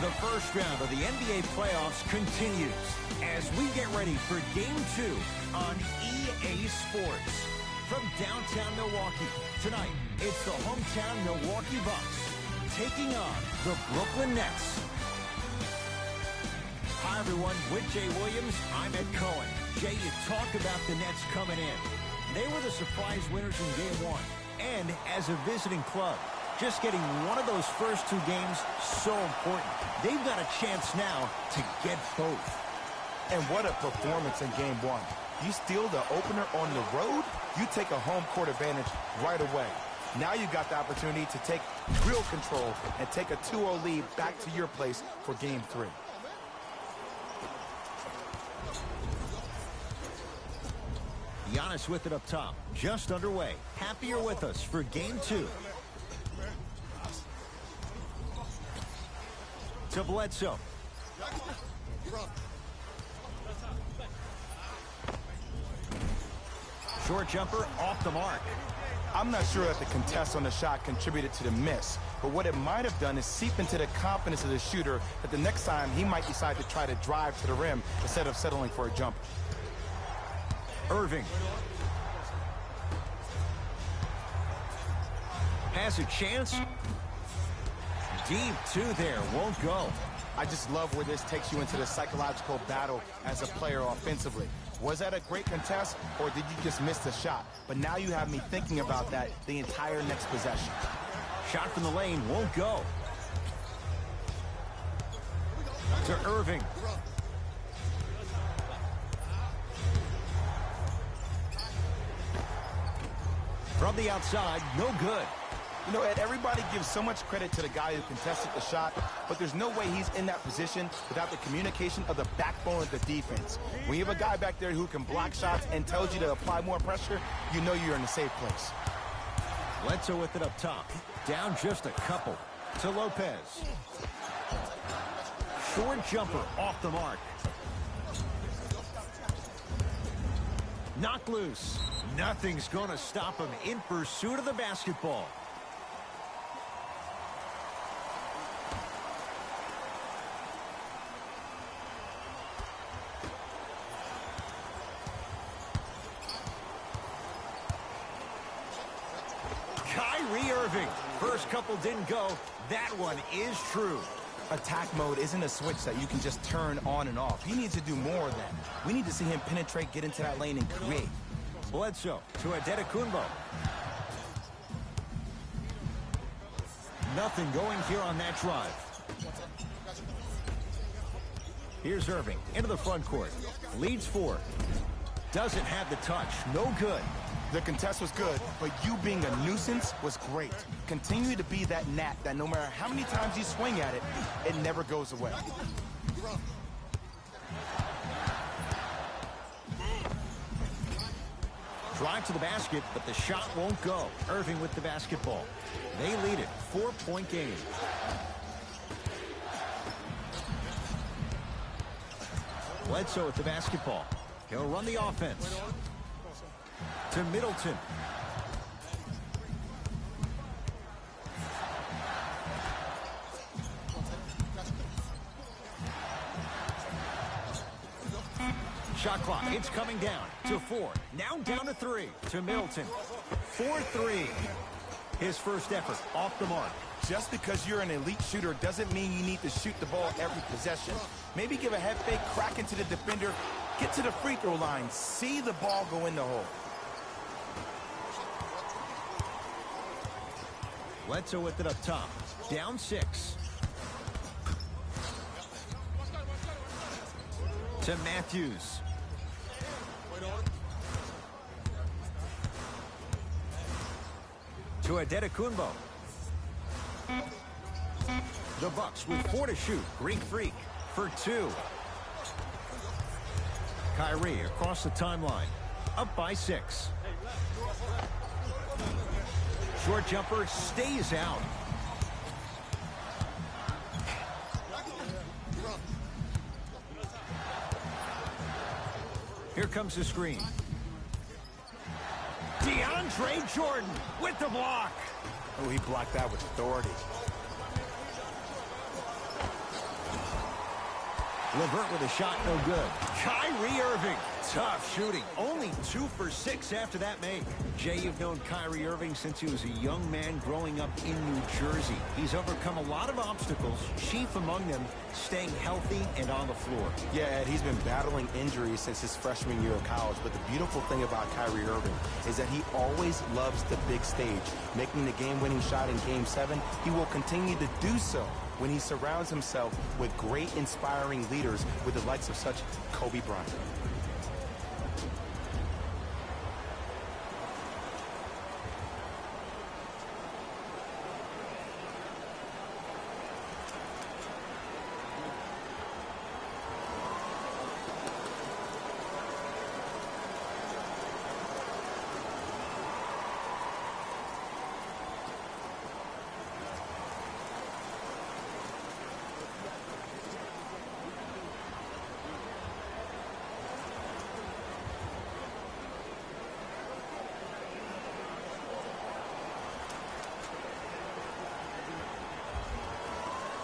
The first round of the NBA playoffs continues as we get ready for Game 2 on EA Sports. From downtown Milwaukee, tonight it's the hometown Milwaukee Bucks taking on the Brooklyn Nets. Hi everyone, with Jay Williams, I'm Ed Cohen. Jay, you talk about the Nets coming in. They were the surprise winners in Game 1, and as a visiting club, just getting one of those first two games so important. They've got a chance now to get both. And what a performance in Game 1. You steal the opener on the road, you take a home court advantage right away. Now you got the opportunity to take real control and take a 2-0 lead back to your place for Game 3. Giannis with it up top, just underway. Happy you're with us for Game 2. To Bledsoe. Short jumper off the mark. I'm not sure that the contest on the shot contributed to the miss, but what it might have done is seep into the confidence of the shooter that the next time he might decide to try to drive to the rim instead of settling for a jumper. Irving. Has a chance. Deep two there, won't go. I just love where this takes you into the psychological battle as a player offensively. Was that a great contest, or did you just miss the shot? But now you have me thinking about that the entire next possession. Shot from the lane, won't go. To Irving. From the outside, no good. You know, Ed, everybody gives so much credit to the guy who contested the shot, but there's no way he's in that position without the communication of the backbone of the defense. When you have a guy back there who can block shots and tells you to apply more pressure, you know you're in a safe place. Bledsoe with it up top. Down just a couple. To Lopez. Short jumper off the mark. Knocked loose. Nothing's going to stop him in pursuit of the basketball. Irving. First couple didn't go. That one is true. Attack mode isn't a switch that you can just turn on and off. He needs to do more of that. We need to see him penetrate, get into that lane, and create. Bledsoe to Adetokunbo. Nothing going here on that drive. Here's Irving into the front court. Leads 4. Doesn't have the touch. No good. The contest was good, but you being a nuisance was great. Continue to be that gnat that no matter how many times you swing at it, it never goes away. Drive to the basket, but the shot won't go. Irving with the basketball. They lead it. 4-point game. Bledsoe with the basketball. He'll run the offense. To Middleton. Shot clock, it's coming down to 4. Now down to 3. To Middleton. 4-3. His first effort off the mark. Just because you're an elite shooter doesn't mean you need to shoot the ball every possession. Maybe give a head fake, crack into the defender, get to the free throw line, see the ball go in the hole. Bledsoe with it up top. Down 6. To Matthews. To Adetokunbo. The Bucks with 4 to shoot. Greek Freak for 2. Kyrie across the timeline. Up by 6. Short jumper stays out. Here comes the screen. DeAndre Jordan with the block. Oh, he blocked that with authority. LeVert with a shot, no good. Kyrie Irving, tough shooting. Only 2 for 6 after that make. Jay, you've known Kyrie Irving since he was a young man growing up in New Jersey. He's overcome a lot of obstacles, chief among them staying healthy and on the floor. Yeah, Ed, he's been battling injuries since his freshman year of college, but the beautiful thing about Kyrie Irving is that he always loves the big stage. Making the game-winning shot in Game 7, he will continue to do so when he surrounds himself with great, inspiring leaders with the likes of such Kobe Bryant.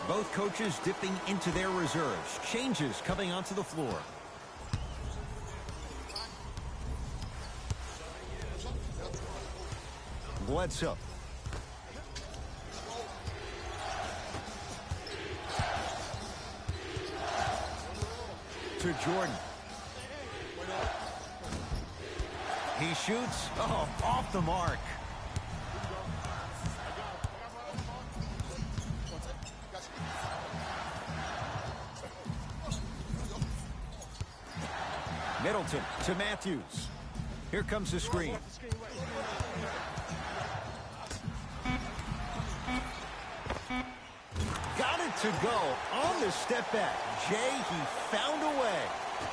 Both coaches dipping into their reserves. Changes coming onto the floor. Bledsoe. To Jordan. He shoots. Oh, off the mark. Middleton to Matthews. Here comes the screen. Got it to go on the step back. Jay, he found a way.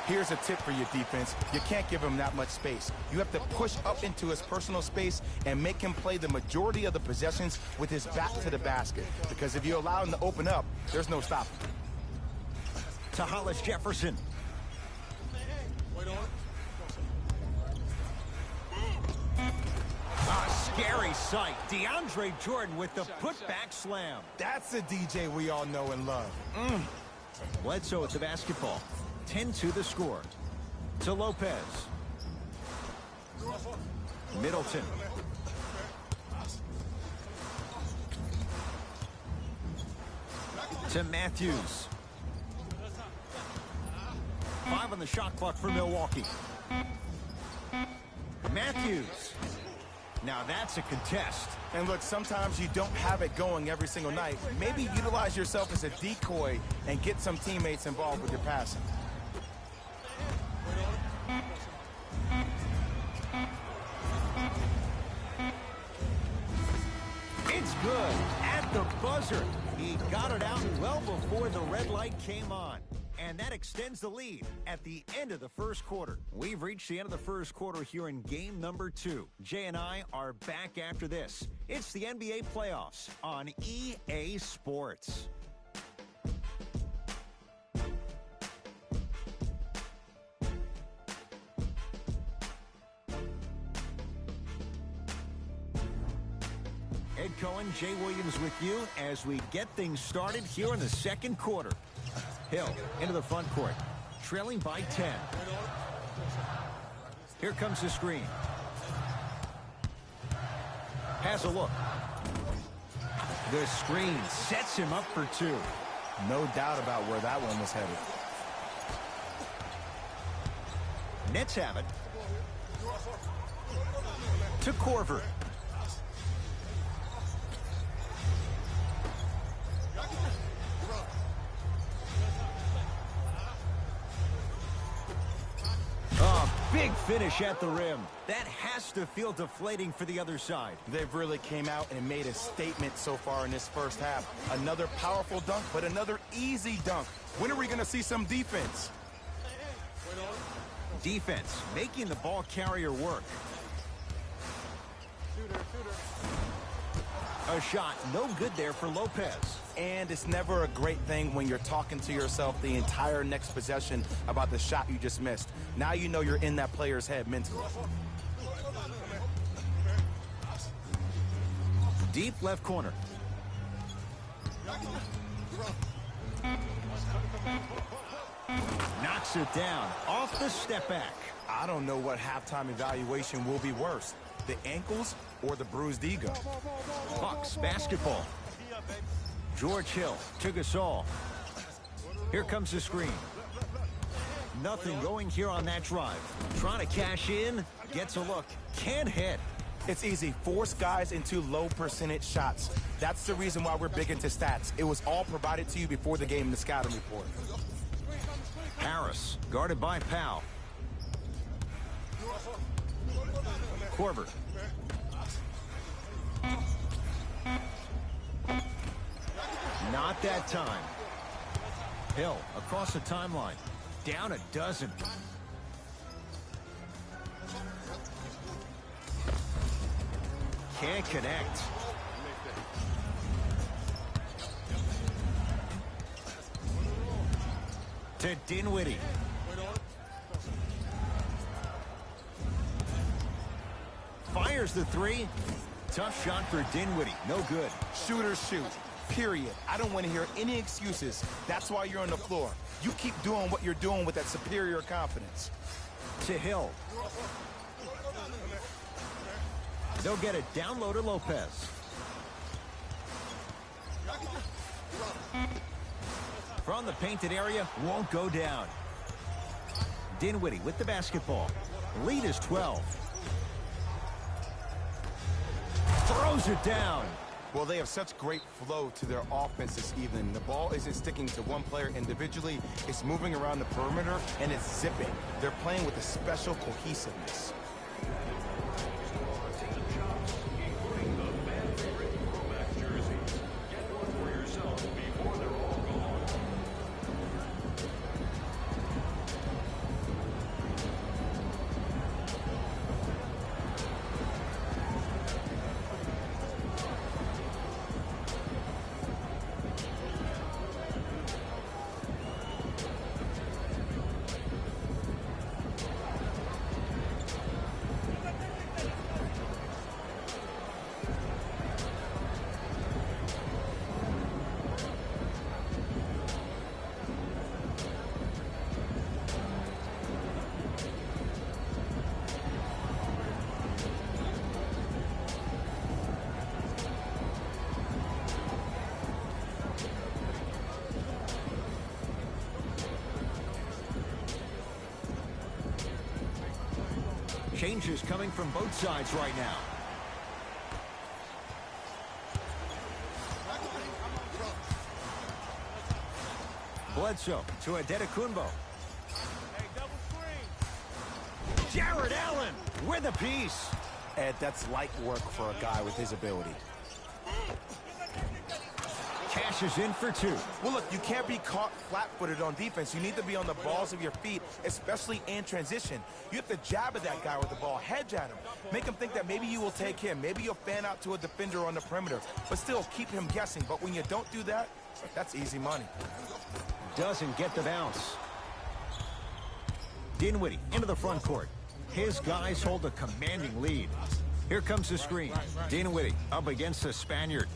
Here's a tip for your defense. You can't give him that much space. You have to push up into his personal space and make him play the majority of the possessions with his back to the basket. Because if you allow him to open up, there's no stopping. To Hollis Jefferson. A scary sight. DeAndre Jordan with the putback slam. That's the DJ we all know and love. Bledsoe with the basketball. 10-2 the score. To Lopez. Middleton. To Matthews. 5 on the shot clock for Milwaukee. Matthews. Now that's a contest. And look, sometimes you don't have it going every single night. Maybe utilize yourself as a decoy and get some teammates involved with your passing. It's good. At the buzzer. He got it out well before the red light came on. And that extends the lead at the end of the first quarter. We've reached the end of the first quarter here in game number 2. Jay and I are back after this. It's the NBA playoffs on EA Sports. Ed Cohen, Jay Williams with you as we get things started here in the second quarter. Hill into the front court, trailing by 10. Here comes the screen. Has a look. The screen sets him up for 2. No doubt about where that one was headed. Nets have it. To Korver. Big finish at the rim. That has to feel deflating for the other side. They've really came out and made a statement so far in this first half. Another powerful dunk, but another easy dunk. When are we going to see some defense? Defense, making the ball carrier work. A shot, no good there for Lopez. And it's never a great thing when you're talking to yourself the entire next possession about the shot you just missed. Now you know you're in that player's head mentally. Deep left corner. Knocks it down off the step back. I don't know what halftime evaluation will be worse, the ankles or the bruised ego. Bucks basketball. George Hill to Gasol. Here comes the screen. Nothing going here on that drive. Trying to cash in. Gets a look. Can't hit. It's easy. Force guys into low percentage shots. That's the reason why we're big into stats. It was all provided to you before the game in the scouting report. Harris guarded by Powell. Korver. Not that time. Hill across the timeline. Down a dozen. Can't connect. To Dinwiddie. Fires the three. Tough shot for Dinwiddie. No good. Shooters shoot. Period. I don't want to hear any excuses. That's why you're on the floor. You keep doing what you're doing with that superior confidence. To Hill. They'll get it down low to Lopez. From the painted area, won't go down. Dinwiddie with the basketball. Lead is 12. Throws it down. Well, they have such great flow to their offense this evening. The ball isn't sticking to one player individually. It's moving around the perimeter, and it's zipping. They're playing with a special cohesiveness. Changes coming from both sides right now. Bledsoe to Adetokunbo. Jared Allen with a piece. Ed, that's light work for a guy with his ability. Cashes in for two. Well, look, you can't be caught flat-footed on defense. You need to be on the balls of your feet, especially in transition. You have to jab at that guy with the ball, hedge at him. Make him think that maybe you will take him. Maybe you'll fan out to a defender on the perimeter, but still keep him guessing. But when you don't do that, that's easy money. Doesn't get the bounce. Dinwiddie into the front court. His guys hold a commanding lead. Here comes the screen. Dinwiddie up against the Spaniard.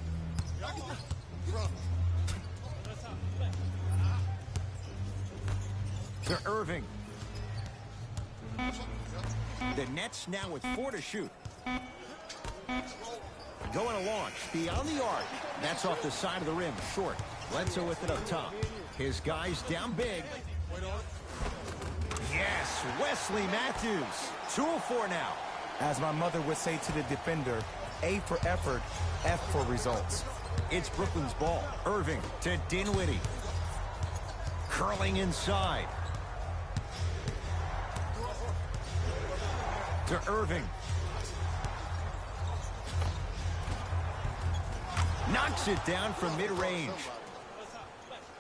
To Irving. The Nets now with 4 to shoot. Going to launch beyond the arc. That's off the side of the rim, short. Bledsoe with it up top. His guys down big. Yes, Wesley Matthews. 2 of 4 now. As my mother would say to the defender, A for effort, F for results. It's Brooklyn's ball. Irving to Dinwiddie. Curling inside. To Irving. Knocks it down from mid-range.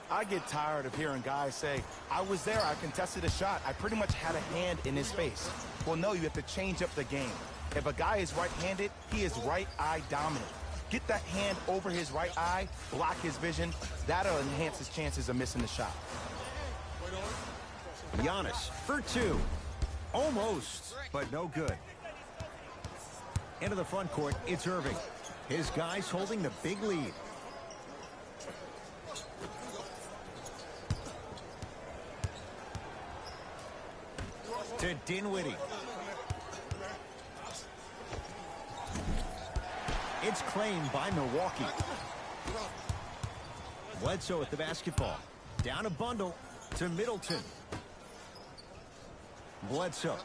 I get tired of hearing guys say, I was there, I contested a shot, I pretty much had a hand in his face. Well, no, you have to change up the game. If a guy is right-handed, he is right eye dominant. Get that hand over his right eye, block his vision. That'll enhance his chances of missing the shot. Giannis for 2. Almost, but no good. Into the front court, it's Irving. His guys holding the big lead. To Dinwiddie. It's claimed by Milwaukee. Bledsoe with the basketball. Down a bundle to Middleton. Bledsoe.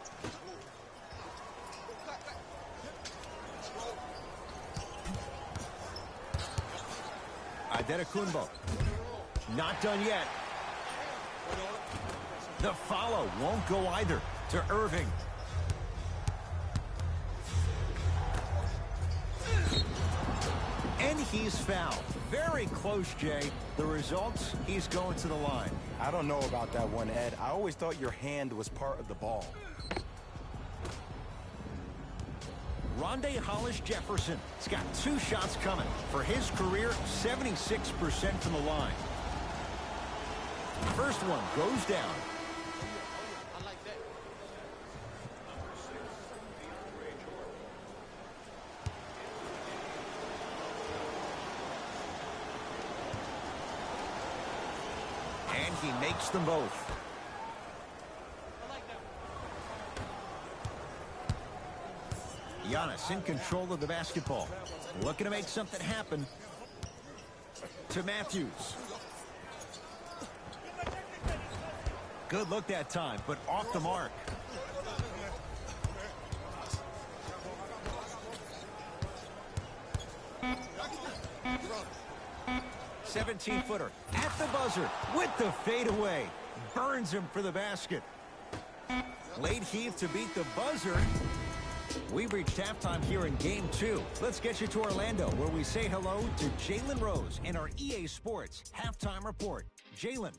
Adetokunbo. Not done yet. The follow won't go either to Irving. And he's fouled. Very close, Jay. The results, he's going to the line. I don't know about that one, Ed. I always thought your hand was part of the ball. Rondé Hollis-Jefferson has got 2 shots coming. For his career, 76% from the line. First one goes down. And he makes them both. Giannis in control of the basketball. Looking to make something happen. To Matthews. Good look that time, but off the mark. "17-footer at the buzzer with the fadeaway. Burns him for the basket. Late heave to beat the buzzer. We've reached halftime here in Game 2. Let's get you to Orlando, where we say hello to Jalen Rose in our EA Sports Halftime Report. Jalen.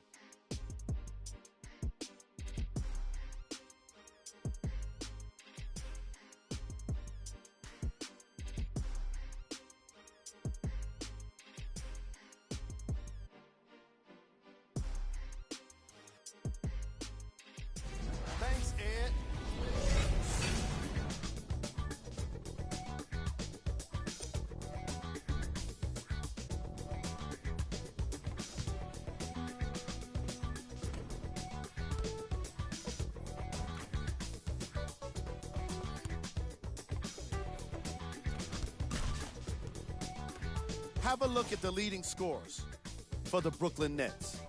Thanks, Ed. Have a look at the leading scores for the Brooklyn Nets.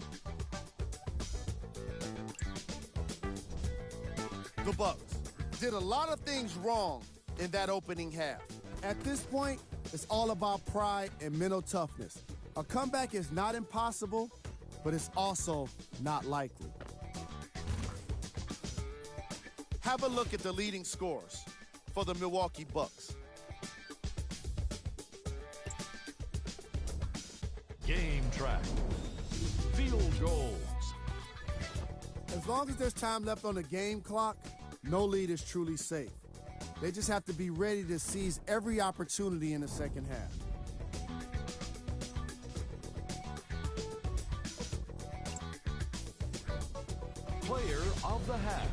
The Bucks did a lot of things wrong in that opening half. At this point, it's all about pride and mental toughness. A comeback is not impossible, but it's also not likely. Have a look at the leading scores for the Milwaukee Bucks. Game track. Field goals. As long as there's time left on the game clock, no lead is truly safe. They just have to be ready to seize every opportunity in the second half. Player of the half.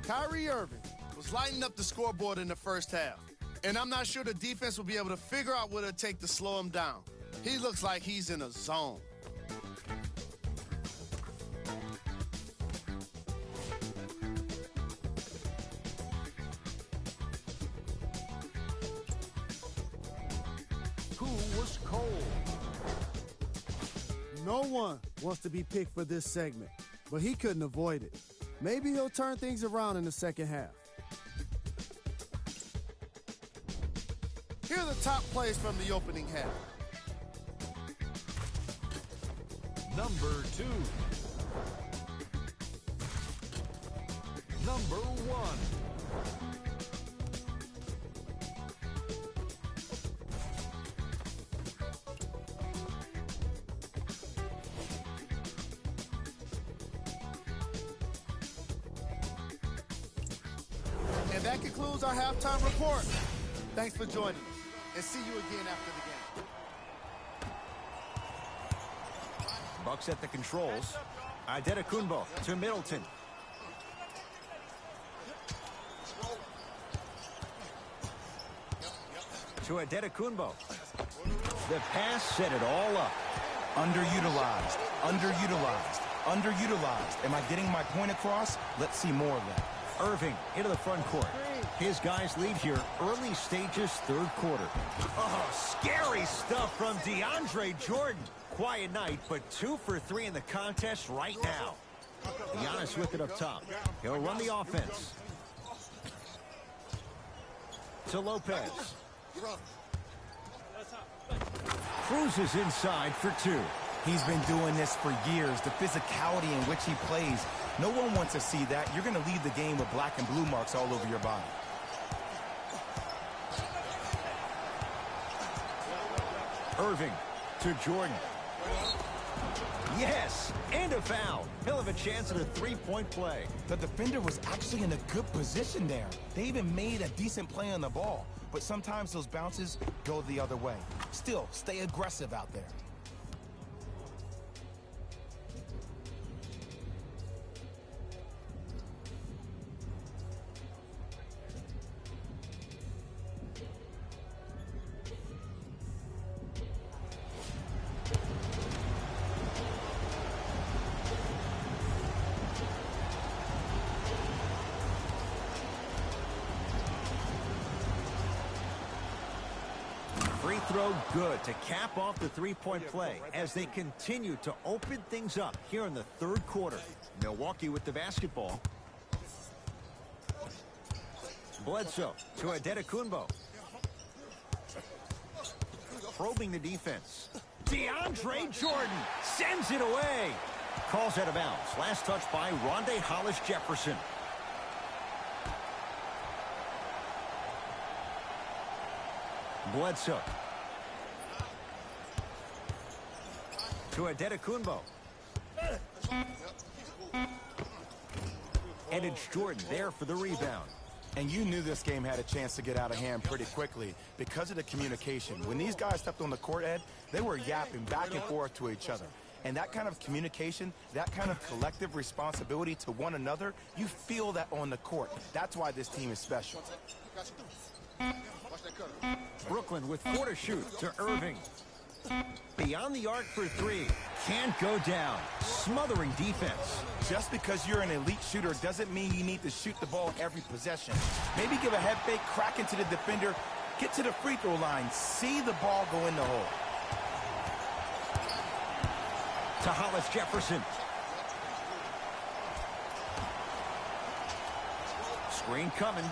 Kyrie Irving was lighting up the scoreboard in the first half, and I'm not sure the defense will be able to figure out what it'll take to slow him down. He looks like he's in a zone. Who was cold? No one wants to be picked for this segment, but he couldn't avoid it. Maybe he'll turn things around in the second half. Here are the top plays from the opening half. Number 2. Number 1. And that concludes our halftime report. Thanks for joining us, and see you again after the game. Bucks at the controls. Adetokunbo to Middleton. To Adetokunbo. The pass set it all up. Underutilized, underutilized. Underutilized. Am I getting my point across? Let's see more of that. Irving into the front court. His guys lead here early stages, third quarter. Oh, scary stuff from DeAndre Jordan. Quiet night, but 2 for 3 in the contest right now. Giannis with it up top. He'll run the offense. To Lopez. Cruises inside for 2. He's been doing this for years. The physicality in which he plays. No one wants to see that. You're going to leave the game with black and blue marks all over your body. Irving to Jordan. Yes, and a foul. He'll have a chance at a three-point play. The defender was actually in a good position there. They even made a decent play on the ball. But sometimes those bounces go the other way. Still, stay aggressive out there. Free throw good to cap off the three-point play as they continue to open things up here in the third quarter. Milwaukee with the basketball. Bledsoe to Adetokunbo. Probing the defense. DeAndre Jordan sends it away. Calls out of bounds. Last touch by Rondae Hollis-Jefferson. Bledsoe. To Adetokunbo. And it's Jordan there for the rebound. And you knew this game had a chance to get out of hand pretty quickly because of the communication. When these guys stepped on the court, Ed, they were yapping back and forth to each other. And that kind of communication, that kind of collective responsibility to one another, you feel that on the court. That's why this team is special. Brooklyn with 4 to shoot to Irving. Beyond the arc for 3. Can't go down. Smothering defense. Just because you're an elite shooter doesn't mean you need to shoot the ball every possession. Maybe give a head fake, crack into the defender, get to the free throw line, see the ball go in the hole. To Hollis-Jefferson. Screen coming.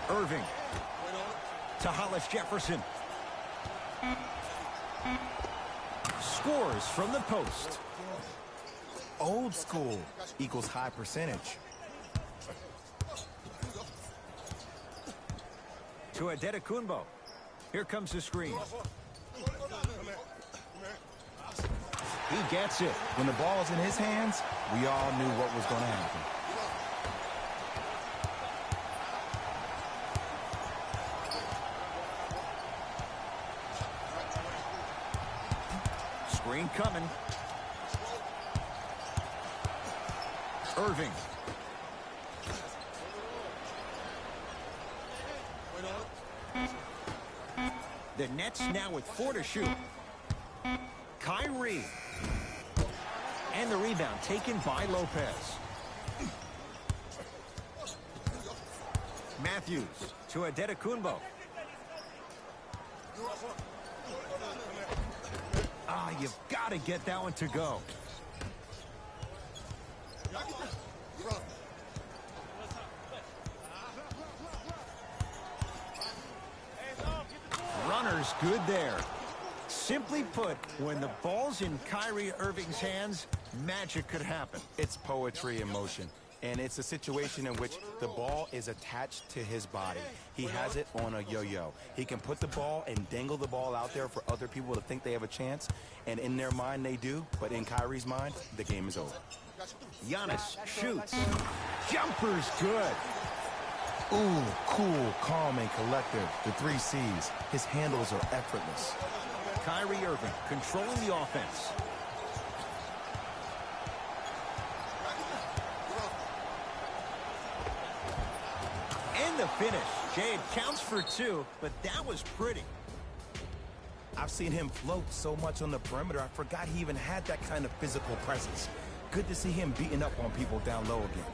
Irving to Hollis-Jefferson. Scores from the post. Old school equals high percentage. To Adetokunbo. Here comes the screen. He gets it. When the ball's in his hands, we all knew what was going to happen. Screen coming. Irving. The Nets now with 4 to shoot. Kyrie. And the rebound taken by Lopez. Matthews to Adetokunbo. You've got to get that one to go. Runner's good there. Simply put, when the ball's in Kyrie Irving's hands, magic could happen. It's poetry in motion. And it's a situation in which the ball is attached to his body. He has it on a yo-yo. He can put the ball and dangle the ball out there for other people to think they have a chance. And in their mind, they do. But in Kyrie's mind, the game is over. Giannis shoots. Jumper's good. Ooh, cool, calm, and collective. The 3 C's. His handles are effortless. Kyrie Irving controlling the offense. And the finish. Jay, it counts for 2, but that was pretty. I've seen him float so much on the perimeter, I forgot he even had that kind of physical presence. Good to see him beating up on people down low again.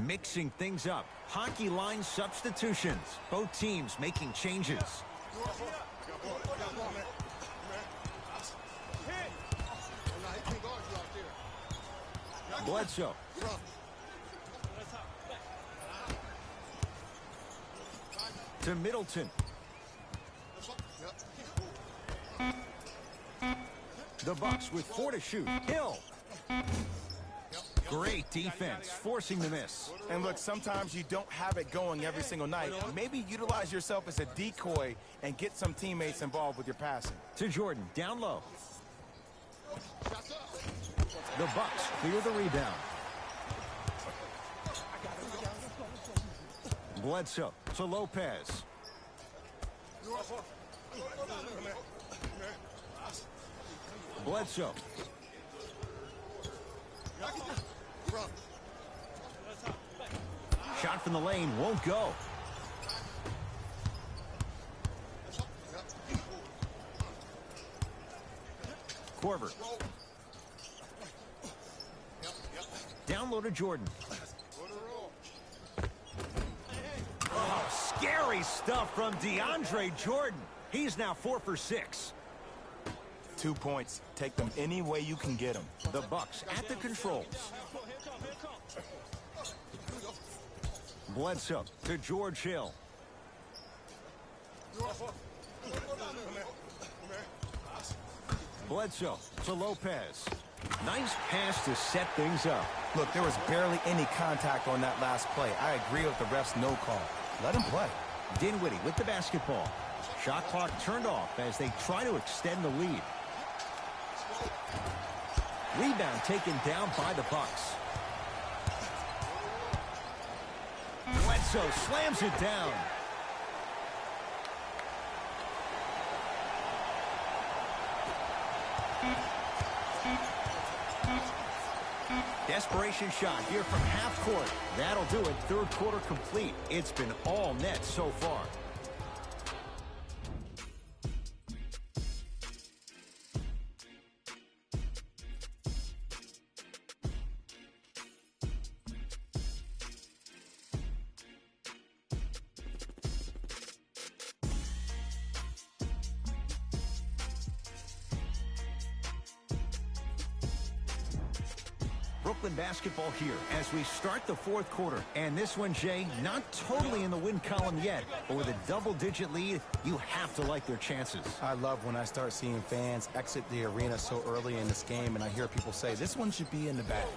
Mixing things up. Hockey line substitutions. Both teams making changes. Bledsoe. To Middleton. The Bucks with 4 to shoot. Hill. Great defense, forcing the miss. And look, sometimes you don't have it going every single night. Maybe utilize yourself as a decoy and get some teammates involved with your passing. To Jordan, down low. The Bucks clear the rebound. Bledsoe to Lopez. Bledsoe. Shot from the lane won't go. Korver. Down low to Jordan. Oh, scary stuff from DeAndre Jordan. He's now 4 for 6. 2 points. Take them any way you can get them. The Bucks at the controls. Bledsoe to George Hill. Bledsoe to Lopez. Nice pass to set things up. Look, there was barely any contact on that last play. I agree with the ref's no call. Let him play. Dinwiddie with the basketball. Shot clock turned off as they try to extend the lead. Rebound taken down by the Bucks. Bledsoe slams it down. Desperation shot here from half court. That'll do it. Third quarter complete. It's been all net so far. Brooklyn basketball here as we start the fourth quarter. And this one, Jay, not totally in the win column yet, but with a double-digit lead, you have to like their chances. I love when I start seeing fans exit the arena so early in this game, and I hear people say, this one should be in the bag.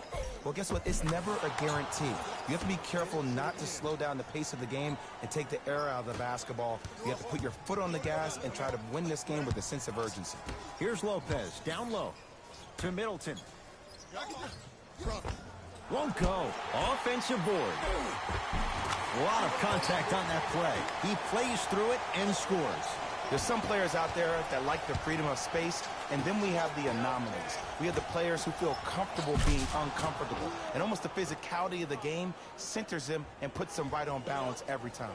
Well, guess what? It's never a guarantee. You have to be careful not to slow down the pace of the game and take the air out of the basketball. You have to put your foot on the gas and try to win this game with a sense of urgency. Here's Lopez, down low, to Middleton. Won't go. Offensive board. A lot of contact on that play. He plays through it and scores. There's some players out there that like the freedom of space, and then we have the anomalies. We have the players who feel comfortable being uncomfortable, and almost the physicality of the game centers them and puts them right on balance every time.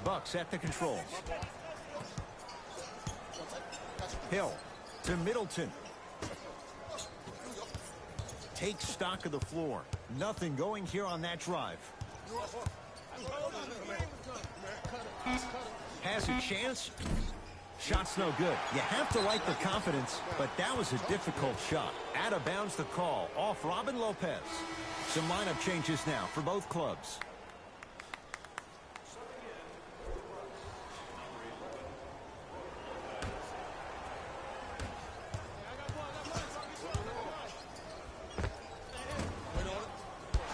Bucks at the controls. Hill to Middleton. Take stock of the floor. Nothing going here on that drive. Has a chance. Shot's no good. You have to like the confidence, but that was a difficult shot. Out of bounds the call. Off Robin Lopez. Some lineup changes now for both clubs.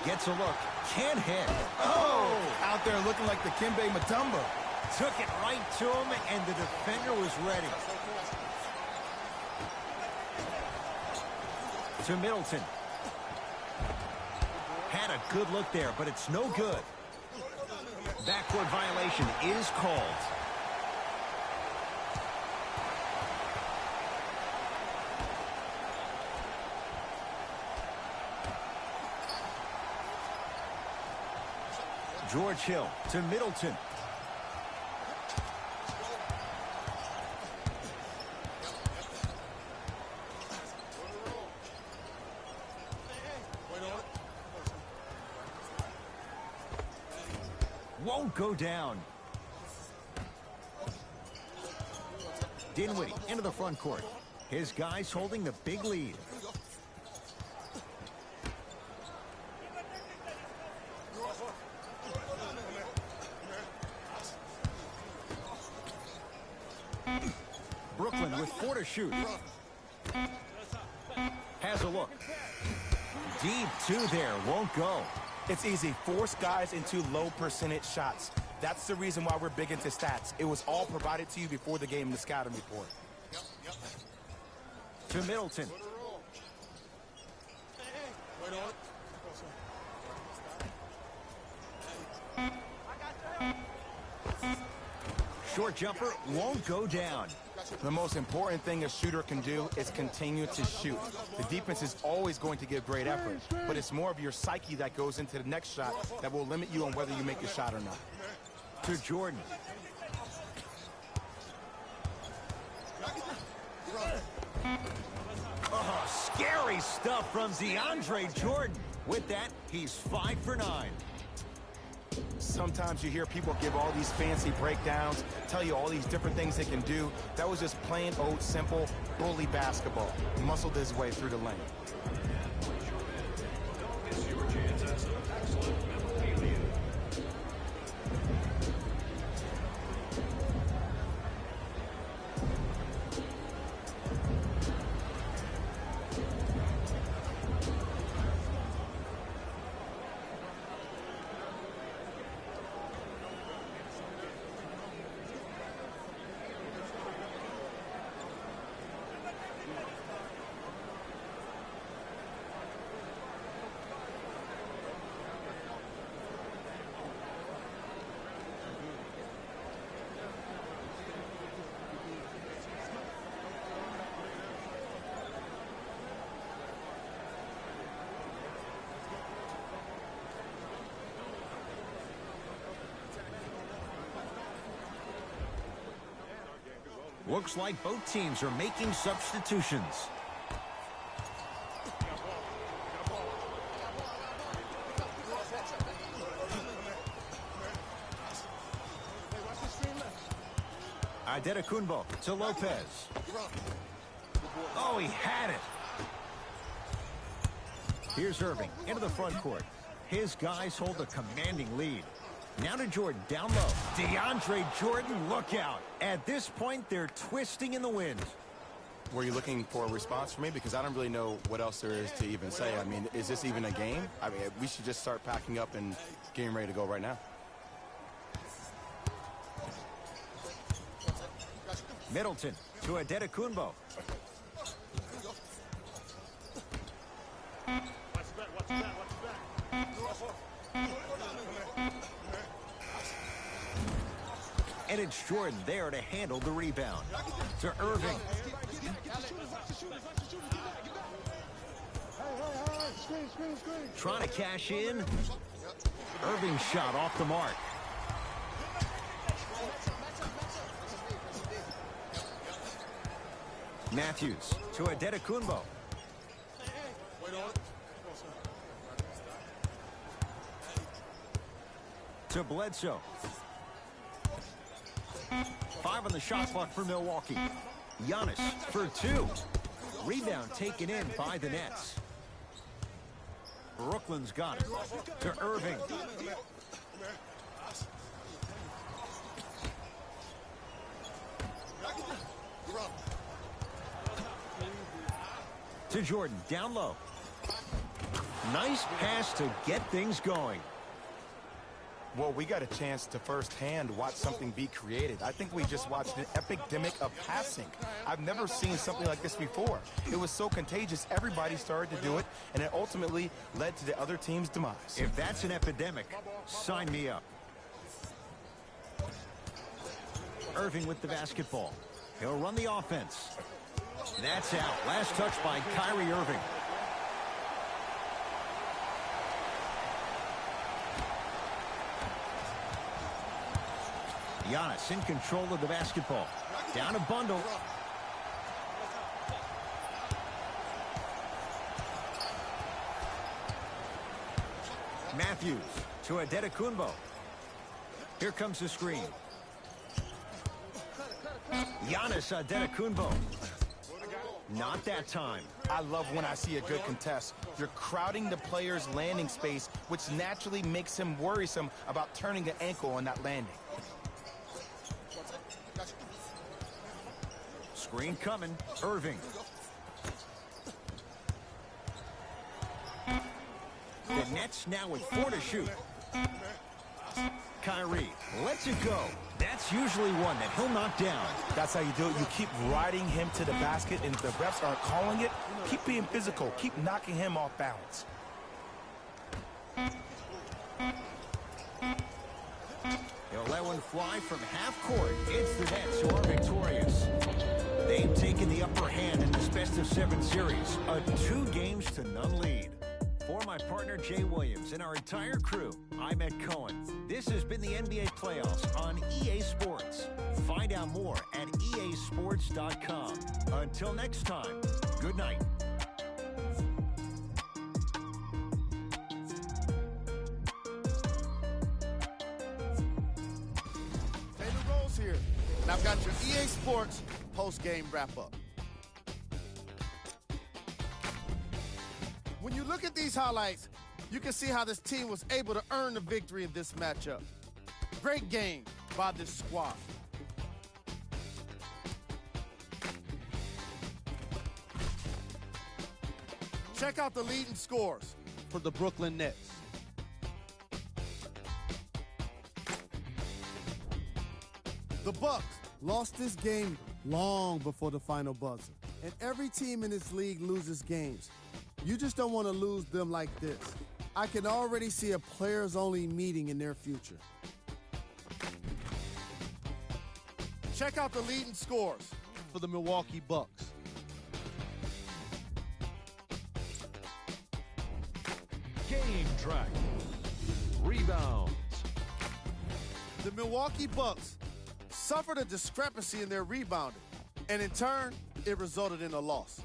Gets a look. Can't hit. Oh! Out there looking like the Kimbe Mutombo. Took it right to him, and the defender was ready. To Middleton. Had a good look there, but it's no good. Backcourt violation is called. George Hill to Middleton. Won't go down. Dinwiddie into the front court. His guys holding the big lead. Brooklyn with 4 to shoot. Has a look. Deep 2 there. Won't go. It's easy. Force guys into low percentage shots. That's the reason why we're big into stats. It was all provided to you before the game in the scouting report. To Middleton. Short jumper won't go down. The most important thing a shooter can do is continue to shoot. The defense is always going to give great effort, but it's more of your psyche that goes into the next shot that will limit you on whether you make a shot or not. To Jordan. Oh, scary stuff from DeAndre Jordan. With that, he's 5 for 9. Sometimes you hear people give all these fancy breakdowns, tell you all these different things they can do. That was just plain old simple bully basketball. Muscled his way through the lane. Looks like both teams are making substitutions. Adetokunbo to Lopez. Oh, he had it. Here's Irving into the front court. His guys hold a commanding lead. Now to Jordan, down low. DeAndre Jordan, look out. At this point, they're twisting in the wind. Were you looking for a response from me? Because I don't really know what else there is to even say. I mean, is this even a game? I mean, we should just start packing up and getting ready to go right now. Middleton to Adetokunbo. And it's Jordan there to handle the rebound. To Irving. Trying to cash in. Irving shot off the mark. Matthews to Adetokunbo. To Bledsoe. 5 on the shot clock for Milwaukee. Giannis for 2. Rebound taken in by the Nets. Brooklyn's got it. To Irving. To Jordan, down low. Nice pass to get things going. Well, we got a chance to firsthand watch something be created. I think we just watched an epidemic of passing. I've never seen something like this before. It was so contagious, everybody started to do it, and it ultimately led to the other team's demise. If that's an epidemic, sign me up. Irving with the basketball. He'll run the offense. That's out. Last touch by Kyrie Irving. Giannis in control of the basketball. Down a bundle. Matthews to Adetokunbo. Here comes the screen. Giannis Adetokunbo. Not that time. I love when I see a good contest. You're crowding the player's landing space, which naturally makes him worrisome about turning the ankle on that landing. Screen coming. Irving. The Nets now with 4 to shoot. Kyrie lets it go. That's usually one that he'll knock down. That's how you do it. You keep riding him to the basket, and if the refs aren't calling it, keep being physical. Keep knocking him off balance. He'll let one fly from half court. It's the Nets who are victorious. They've taken the upper hand in this best-of-7 series. A 2-games-to-none lead. For my partner, Jay Williams, and our entire crew, I'm Ed Cohen. This has been the NBA Playoffs on EA Sports. Find out more at easports.com. Until next time, good night. Taylor Rose here, and I've got your EA Sports post-game wrap-up. When you look at these highlights, you can see how this team was able to earn the victory in this matchup. Great game by this squad. Check out the leading scores for the Brooklyn Nets. The Bucks lost this game long before the final buzzer. And every team in this league loses games. You just don't want to lose them like this. I can already see a players-only meeting in their future. Check out the leading scores for the Milwaukee Bucks. Game track. Rebounds. The Milwaukee Bucks suffered a discrepancy in their rebounding, and in turn, it resulted in a loss.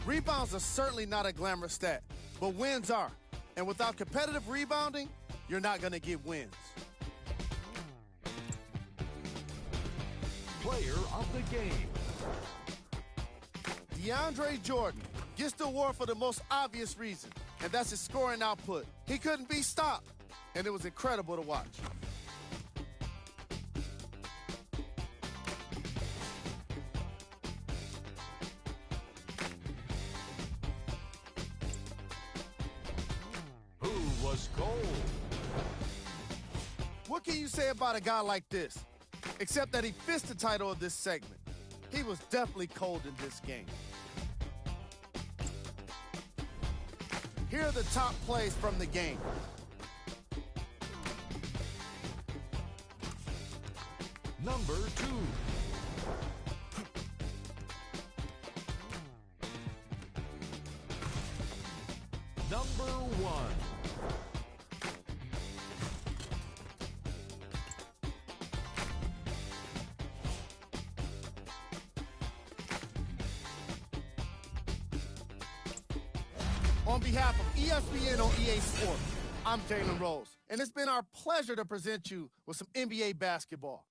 Rebounds are certainly not a glamorous stat, but wins are. And without competitive rebounding, you're not going to get wins. Player of the game. DeAndre Jordan gets the award for the most obvious reason, and that's his scoring output. He couldn't be stopped, and it was incredible to watch. Was cold. What can you say about a guy like this? Except that he fits the title of this segment. He was definitely cold in this game. Here are the top plays from the game. Number 2. Number 1. On behalf of ESPN on EA Sports, I'm Jalen Rose. and it's been our pleasure to present you with some NBA basketball.